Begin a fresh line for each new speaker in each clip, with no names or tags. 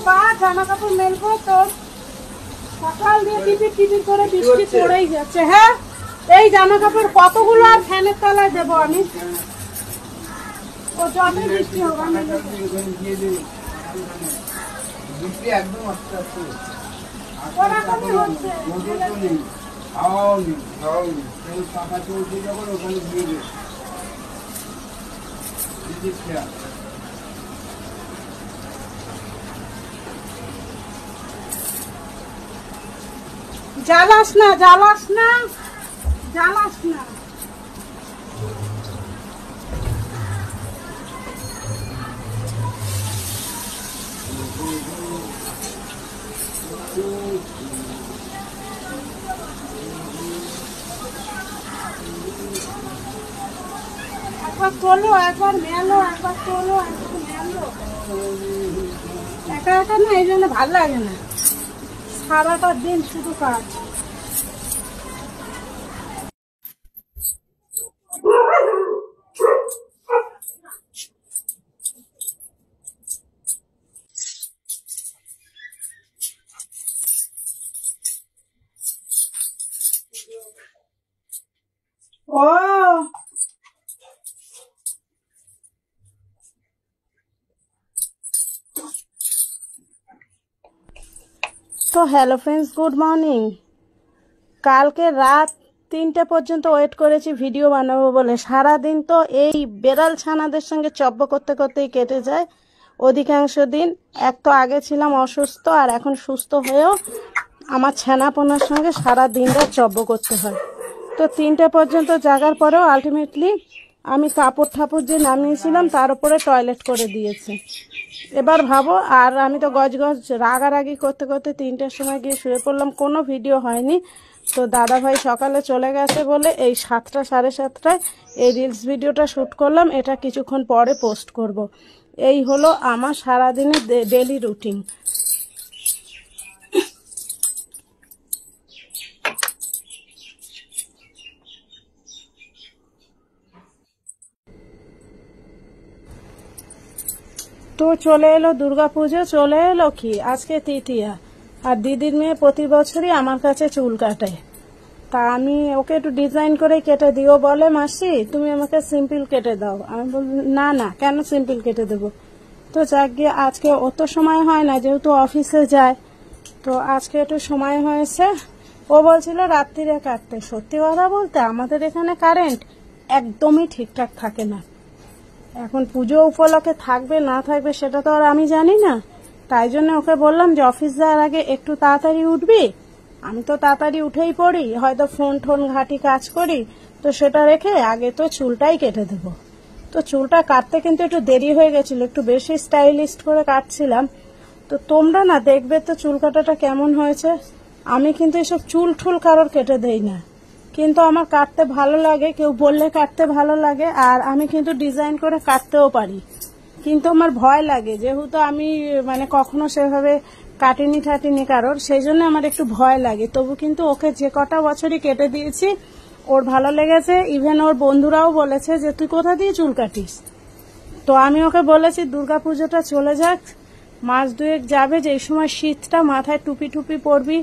বা জামা কাপড় মেলবো তো সকাল দিয়ে টিপির করে বৃষ্টি পড়েই যাচ্ছে। হ্যাঁ এই জামা কাপড় কতগুলো আর ফ্যানের তলায় দেবো আমি? ও যতই বৃষ্টি হোক আমি
একদম আস্তে আস্তে
ওরকমই হচ্ছে।
পাখা চলছে যখন ওখানে দিয়ে দেবে
জ্বালাস না জ্বালাস না জ্বালাস না। একবার তোলো একবার মেলো একবার তোলো একবার মেলো। একা একা না এই জন্য ভালো লাগে না, সারাটা দিন শুধু কাজ। ও তো হ্যালো ফ্রেন্ডস, গুড মর্নিং। কালকে রাত 3টে পর্যন্ত ওয়েট করেছি ভিডিও বানাবো বলে। সারাদিন তো এই বেড়াল ছানাদের সঙ্গে চব্য করতে করতেই কেটে যায় অধিকাংশ দিন। এক তো আগে ছিলাম অসুস্থ, আর এখন সুস্থ হয়েও আমার ছানাপোনার সঙ্গে সারা দিনটা চব্য করতে হয়। তো 3টে পর্যন্ত জাগার পরেও আলটিমেটলি আমি কাপড় ঠাপড় যে নামিয়েছিলাম তার উপরে টয়লেট করে দিয়েছে। এবার ভাবো, আর আমি তো গজ রাগারাগি করতে করতে 3টের সময় গিয়ে শুয়ে পড়লাম, কোনো ভিডিও হয়নি। তো দাদাভাই সকালে চলে গেছে বলে এই 7টা সাড়ে 7টায় এই রিলস ভিডিওটা শ্যুট করলাম। এটা কিছুক্ষণ পরে পোস্ট করব। এই হলো আমার সারাদিনের ডেলি রুটিন। তো চলে এলো দুর্গাপুজো, চলে এলো কি আজকে তৃতীয়া। আর দিদির মেয়ে প্রতি বছরই আমার কাছে চুল কাটে। তা আমি ওকে একটু ডিজাইন করে কেটে দিও বলে, মাসি তুমি আমাকে সিম্পল কেটে দাও। আমি বল না না, কেন সিম্পল কেটে দেবো? তো যাক গিয়ে আজকে অত সময় হয় না, যেহেতু অফিসে যায়। তো আজকে একটু সময় হয়েছে। ও বলছিল রাত্রিরে কাটতে। সত্যি কথা বলতে আমাদের এখানে কারেন্ট একদমই ঠিকঠাক থাকে না। এখন পুজো উপলক্ষে থাকবে না থাকবে সেটা তো আর আমি জানি না। তাই জন্য ওকে বললাম যে অফিস যাওয়ার আগে একটু তাড়াতাড়ি উঠবি। আমি তো তাড়াতাড়ি উঠেই পড়ি, হয়তো ফোন টোন ঘাটি কাজ করি, তো সেটা রেখে আগে তো চুলটাই কেটে দেবো। তো চুলটা কাটতে কিন্তু একটু দেরি হয়ে গেছিল, একটু বেশি স্টাইলিস্ট করে কাটছিলাম। তো তোমরা না দেখবে তো চুল কাটাটা কেমন হয়েছে। আমি কিন্তু এসব চুল ঠুল কারোর কেটে দেই না, কিন্তু আমার কাটতে ভালো লাগে। কেউ বললে কাটতে ভালো লাগে, আর আমি কিন্তু ডিজাইন করে কাটতেও পারি। কিন্তু আমার ভয় লাগে, যেহেতু আমি মানে কখনো সেভাবে কাটিনি ঠাটিনি কারোর, সেই জন্য আমার একটু ভয় লাগে। তবু কিন্তু ওকে যে কটা বছরই কেটে দিয়েছি ওর ভালো লেগেছে। ইভেন ওর বন্ধুরাও বলেছে যে তুই কোথা দিয়ে চুল কাটিস। তো আমি ওকে বলেছি দুর্গাপুজোটা চলে যাক, মাস 2 যাবে, যে সময় শীতটা মাথায় টুপি টুপি পরবি।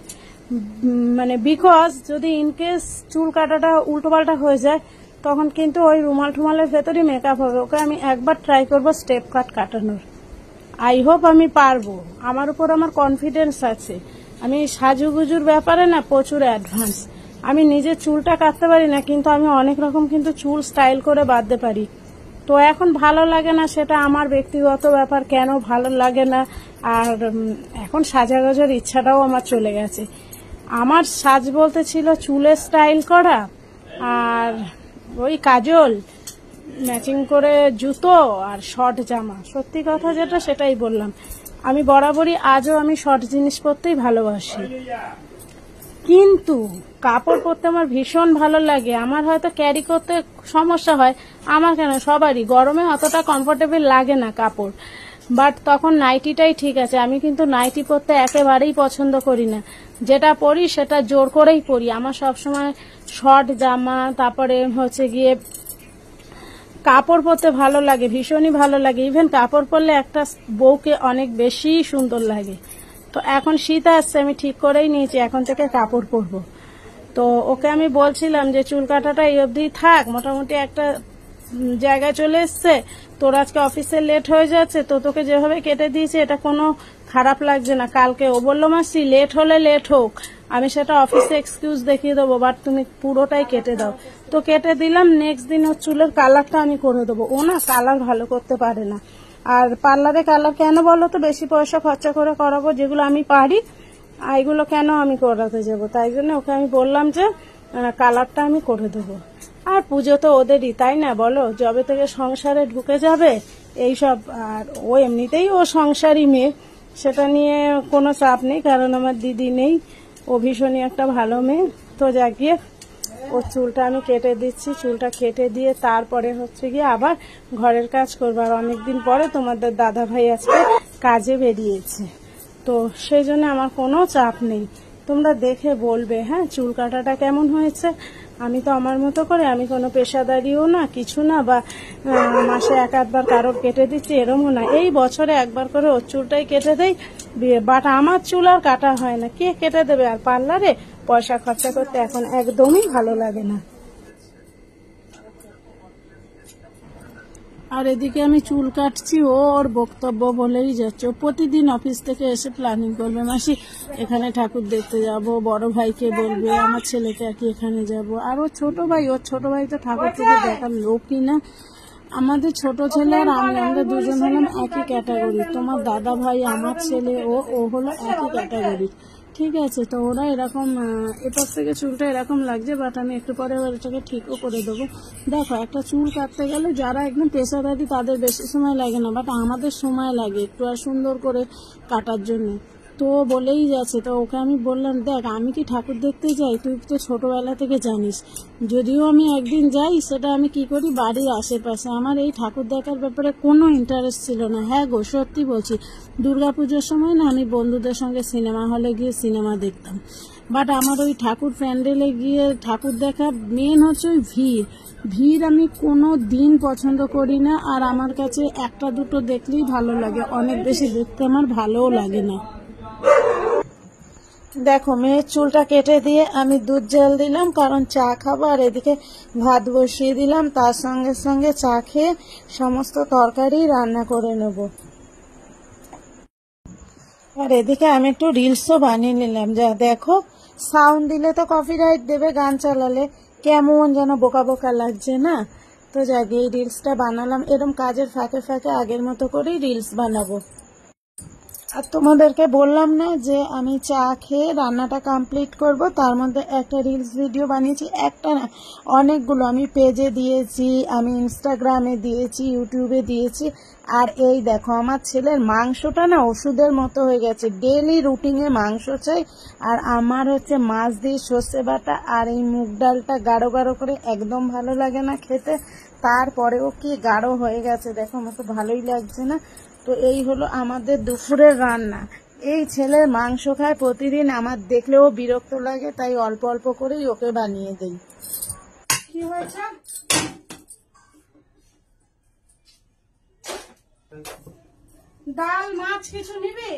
মানে বিকজ যদি ইনকেস চুল কাটাটা উল্টোপাল্টা হয়ে যায় তখন কিন্তু ওই রুমাল টুমালের ভেতরই মেকআপ হবে। ওকে আমি একবার ট্রাই করবো স্টেপ কাট কাটানোর। আই হোপ আমি পারবো, আমার উপর আমার কনফিডেন্স আছে। আমি সাজুগুজুর ব্যাপারে না প্রচুর অ্যাডভান্স। আমি নিজে চুলটা কাটতে পারি না, কিন্তু আমি অনেক রকম কিন্তু চুল স্টাইল করে বাঁধতে পারি। তো এখন ভালো লাগে না, সেটা আমার ব্যক্তিগত ব্যাপার, কেন ভালো লাগে না। আর এখন সাজাগোজার ইচ্ছাটাও আমার চলে গেছে। আমার সাজ বলতে ছিল চুলে স্টাইল করা, আর ওই কাজল ম্যাচিং করে জুতো আর শর্ট জামা। সত্যি কথা যেটা সেটাই বললাম, আমি বরাবরই আজও আমি শর্ট জিনিস পরতেই ভালোবাসি। কিন্তু কাপড় পরতে আমার ভীষণ ভালো লাগে। আমার হয়তো ক্যারি করতে সমস্যা হয়, আমার কেন সবারই, গরমে অতটা কমফোর্টেবল লাগে না কাপড়। বাট তখন নাইটিটাই ঠিক আছে। আমি কিন্তু নাইটি পরতে একেবারেই পছন্দ করি না। যেটা পরি সেটা জোর করেই পরি। আমার সবসময় শর্ট জামা, তারপরে হচ্ছে গিয়ে কাপড় পরতে ভালো লাগে, ভীষণই ভালো লাগে। ইভেন কাপড় পরলে একটা বউকে অনেক বেশি সুন্দর লাগে। তো এখন শীত আসছে, আমি ঠিক করেই নিয়েছি এখন থেকে কাপড় পরবো। তো ওকে আমি বলছিলাম যে চুল কাটাটা এই অবধি থাক, মোটামুটি একটা জায়গায় চলে এসছে। তোর আজকে অফিসে লেট হয়ে যাচ্ছে, তো তোকে যেভাবে কেটে দিয়েছে এটা কোনো খারাপ লাগছে না। কালকে ও বললো মাসি লেট হলে লেট হোক, আমি সেটা অফিসে এক্সকিউজ দেখিয়ে দেবো, বাট তুমি পুরোটাই কেটে দাও। তো কেটে দিলাম। নেক্সট দিন ওর চুলের কালারটা আমি করে দেবো। ও না কালার ভালো করতে পারে না। আর পার্লারে কালার কেন বলো তো, বেশি পয়সা খরচা করে করাবো, যেগুলো আমি পারি এগুলো কেন আমি করাতে যাবো। তাই জন্য ওকে আমি বললাম যে কালারটা আমি করে দেবো। আর পুজো তো ওদেরই, তাই না বলো, যবে থেকে সংসারে ঢুকে যাবে এইসব। আর ও এমনিতেই ও সংসারী মেয়ে, সেটা নিয়ে কোনো চাপ নেই, কারণ আমার দিদি নেই। ও ভীষণই একটা ভালো মেয়ে। তো গিয়ে ওর চুলটা আমি কেটে দিচ্ছি। চুলটা কেটে দিয়ে তারপরে হচ্ছে গিয়ে আবার ঘরের কাজ করবো। আর অনেকদিন পরে তোমাদের দাদা ভাই আজকে কাজে বেরিয়েছে, তো সেই জন্য আমার কোনো চাপ নেই। তোমরা দেখে বলবে হ্যাঁ চুল কাটাটা কেমন হয়েছে। আমি তো আমার মতো করে, আমি কোনো পেশাদারিও না, কিছু না, বা মাসে এক আধবার কারোর কেটে দিচ্ছি এরমও না। এই বছরে একবার করে ওর চুলটাই কেটে দেই, বাট আমার চুল আর কাটা হয় না। কে কেটে দেবে? আর পার্লারে পয়সা খরচা করতে এখন একদমই ভালো লাগে না। আর এদিকে আমি চুল কাটছি, ও ওর বক্তব্য বলেই যাচ্ছে। ও প্রতিদিন অফিস থেকে এসে প্ল্যানিং করবে, মাসি এখানে ঠাকুর দেখতে যাব, বড় ভাইকে বলবে, আমার ছেলেকে কি এখানে যাব। আর ওর ছোট ভাই তো ঠাকুর থেকে দেখার লোকই না। আমাদের ছোট ছেলে আর আমরা দুজন হলাম একই ক্যাটাগরি। তোমার দাদা ভাই, আমার ছেলে, ও হলো একই ক্যাটাগরি। ঠিক আছে, তো ওরা এরকম এপাশ থেকে চুলটা এরকম লাগছে, বাট আমি একটু পরে এটাকে ঠিকও করে দেবো। দেখো একটা চুল কাটতে গেলে যারা একদম পেশাদারি তাদের বেশি সময় লাগে না, বাট আমাদের সময় লাগে একটু আর সুন্দর করে কাটার জন্য। তো বলেই যাচ্ছে, তো ওকে আমি বললাম দেখ আমি কি ঠাকুর দেখতে যাই, তুই তো ছোটবেলা থেকে জানিস। যদিও আমি একদিন যাই, সেটা আমি কি করি বাড়ির আশেপাশে। আমার এই ঠাকুর দেখার ব্যাপারে কোনো ইন্টারেস্ট ছিল না। হ্যাঁ গো সত্যি বলছি, দুর্গাপুজোর সময় না আমি বন্ধুদের সঙ্গে সিনেমা হলে গিয়ে সিনেমা দেখতাম, বাট আমার ওই ঠাকুর প্যান্ডেলে গিয়ে ঠাকুর দেখা মেন হচ্ছে ওই ভিড় আমি কোনো দিন পছন্দ করি না। আর আমার কাছে একটা দুটো দেখলেই ভালো লাগে, অনেক বেশি দেখতে আমার ভালোও লাগে না। দেখো মেয়ের চুলটা কেটে দিয়ে আমি দুধ জল দিলাম, কারণ চা খাবো। আর এদিকে ভাত বসিয়ে দিলাম, তার সঙ্গে সঙ্গে চা খেয়ে সমস্ত তরকারি রান্না করে নেব। আর এদিকে আমি একটু রিলসও বানিয়ে নিলাম। যা দেখো, সাউন্ড দিলে তো কপিরাইট দেবে, গান চালালে কেমন যেন বোকা বোকা লাগছে না। তো যাক এই রিলসটা বানালাম, এরকম কাজের ফাঁকে ফাঁকে আগের মতো করেই রিলস বানাবো। আর তোমাদেরকে বললাম না যে আমি চা খেয়ে রান্নাটা কমপ্লিট করব, তার মধ্যে একটা রিলস ভিডিও বানিয়েছি। একটা না, অনেকগুলো। আমি পেজে দিয়েছি, আমি ইনস্টাগ্রামে দিয়েছি, ইউটিউবে দিয়েছি। আর এই দেখো আমার ছেলের মাংসটা না ওষুধের মতো হয়ে গেছে, ডেইলি রুটিনে মাংস চাই। আর আমার হচ্ছে মাছ দিয়ে সর্ষে বাটা আর এই মুগ ডালটা গাঢ় গাঢ় করে একদম ভালো লাগে না খেতে, তারপরেও কি গাঢ় হয়ে গেছে দেখো, আমার তো ভালোই লাগছে না। তো এই হলো আমাদের দুপুরের রান্না। এই ছেলের মাংস খায় প্রতিদিন, আমার দেখলেও বিরক্ত লাগে, তাই অল্প অল্প করেই ওকে বানিয়ে দেই। কি হয়েছে? ডাল মাছ কিছু নিবি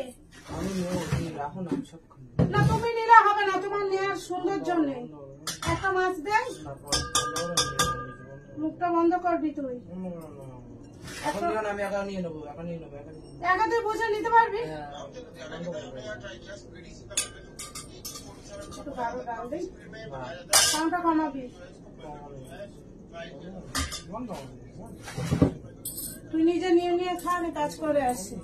না? তুমি নিলে হবে না, তোমার নেওয়ার সৌন্দর্য নেই। একটা মাছ দেয়, মুখটা বন্ধ করবি তুই। আমি একা নিয়ে নেবো, একা তুই বুঝে নিতে পারবি। দামটা কমাবি, তুই নিজে নিয়ে নিয়ে খা, আমি কাজ করে আসি।